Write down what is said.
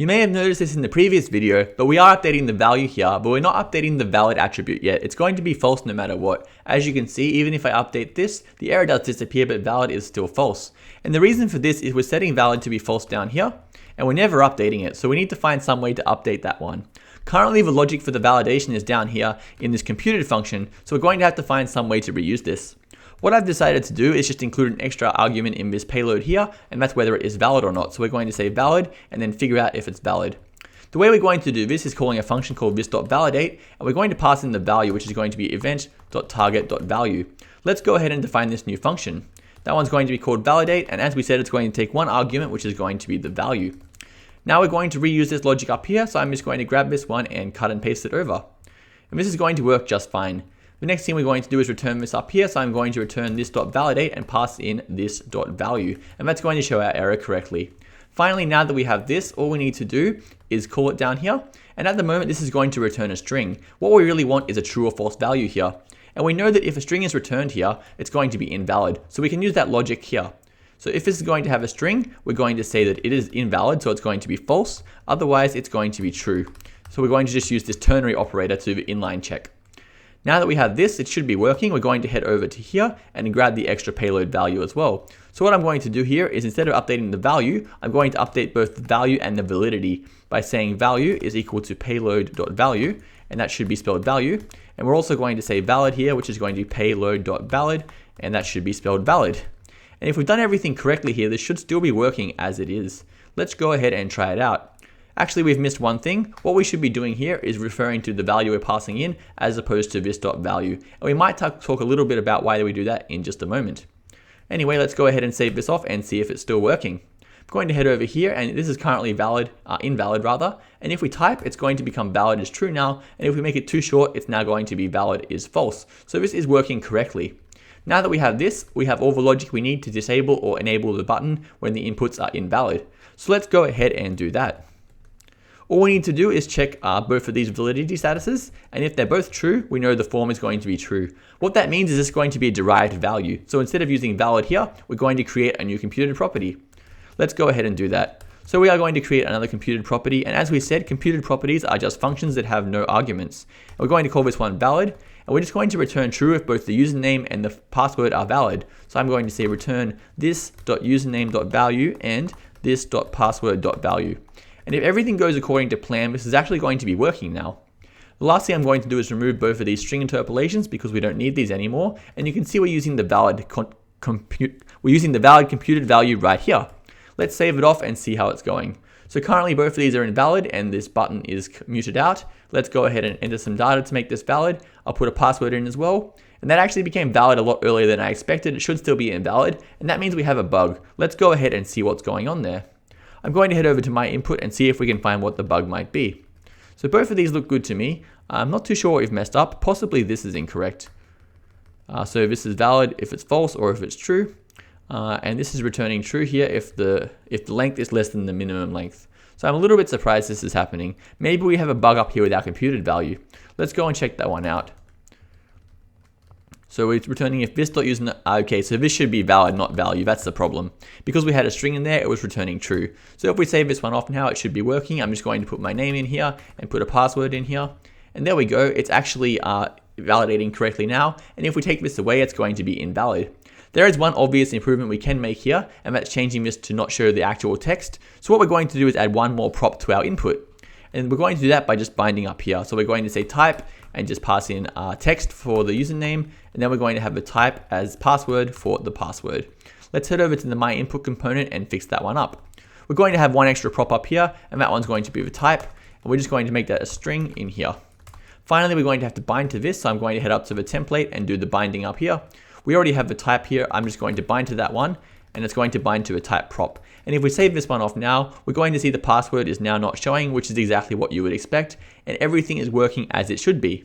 You may have noticed this in the previous video, but we are updating the value here, but we're not updating the valid attribute yet. It's going to be false no matter what. As you can see, even if I update this, the error does disappear, but valid is still false. And the reason for this is we're setting valid to be false down here, and we're never updating it. So we need to find some way to update that one. Currently, the logic for the validation is down here in this computed function, so we're going to have to find some way to reuse this. What I've decided to do is just include an extra argument in this payload here, and that's whether it is valid or not. So we're going to say valid and then figure out if it's valid. The way we're going to do this is calling a function called this.validate, and we're going to pass in the value, which is going to be event.target.value. Let's go ahead and define this new function. That one's going to be called validate, and as we said, it's going to take one argument, which is going to be the value. Now we're going to reuse this logic up here, so I'm just going to grab this one and cut and paste it over. And this is going to work just fine. The next thing we're going to do is return this up here, so I'm going to return this.validate and pass in this.value, and that's going to show our error correctly. Finally, now that we have this, all we need to do is call it down here, and at the moment this is going to return a string. What we really want is a true or false value here, and we know that if a string is returned here, it's going to be invalid, so we can use that logic here. So if this is going to have a string, we're going to say that it is invalid, so it's going to be false, otherwise it's going to be true. So we're going to just use this ternary operator to inline check. Now that we have this, it should be working. We're going to head over to here and grab the extra payload value as well. So what I'm going to do here is instead of updating the value, I'm going to update both the value and the validity by saying value is equal to payload.value, and that should be spelled value. And we're also going to say valid here, which is going to be payload.valid, and that should be spelled valid. And if we've done everything correctly here, this should still be working as it is. Let's go ahead and try it out. Actually, we've missed one thing. What we should be doing here is referring to the value we're passing in as opposed to this.value. And we might talk a little bit about why we do that in just a moment. Anyway, let's go ahead and save this off and see if it's still working. I'm going to head over here, and this is currently invalid rather. And if we type, it's going to become valid is true now. And if we make it too short, it's now going to be valid is false. So this is working correctly. Now that we have this, we have all the logic we need to disable or enable the button when the inputs are invalid. So let's go ahead and do that. All we need to do is check both of these validity statuses, and if they're both true, we know the form is going to be true. What that means is it's going to be a derived value. So instead of using valid here, we're going to create a new computed property. Let's go ahead and do that. So we are going to create another computed property, and as we said, computed properties are just functions that have no arguments. And we're going to call this one valid, and we're just going to return true if both the username and the password are valid. So I'm going to say return this.username.value and this.password.value. And if everything goes according to plan, this is actually going to be working now. The last thing I'm going to do is remove both of these string interpolations because we don't need these anymore. And you can see we're using the valid computed value right here. Let's save it off and see how it's going. So currently both of these are invalid and this button is muted out. Let's go ahead and enter some data to make this valid. I'll put a password in as well. And that actually became valid a lot earlier than I expected. It should still be invalid, and that means we have a bug. Let's go ahead and see what's going on there. I'm going to head over to my input and see if we can find what the bug might be. So both of these look good to me. I'm not too sure what we've messed up. Possibly this is incorrect. So this is valid if it's false or if it's true. And this is returning true here if the length is less than the minimum length. So I'm a little bit surprised this is happening. Maybe we have a bug up here with our computed value. Let's go and check that one out. So it's returning if this.username, okay, so this should be valid, not value, that's the problem. Because we had a string in there, it was returning true. So if we save this one off now, it should be working. I'm just going to put my name in here and put a password in here. And there we go, it's actually validating correctly now. And if we take this away, it's going to be invalid. There is one obvious improvement we can make here, and that's changing this to not show the actual text. So what we're going to do is add one more prop to our input. And we're going to do that by just binding up here. So we're going to say type and just pass in text for the username, and then we're going to have the type as password for the password. Let's head over to the my input component and fix that one up. We're going to have one extra prop up here, and that one's going to be the type, and we're just going to make that a string in here. Finally, we're going to have to bind to this, so I'm going to head up to the template and do the binding up here. We already have the type here. I'm just going to bind to that one, and it's going to bind to a type prop. And if we save this one off now, we're going to see the password is now not showing, which is exactly what you would expect, and everything is working as it should be.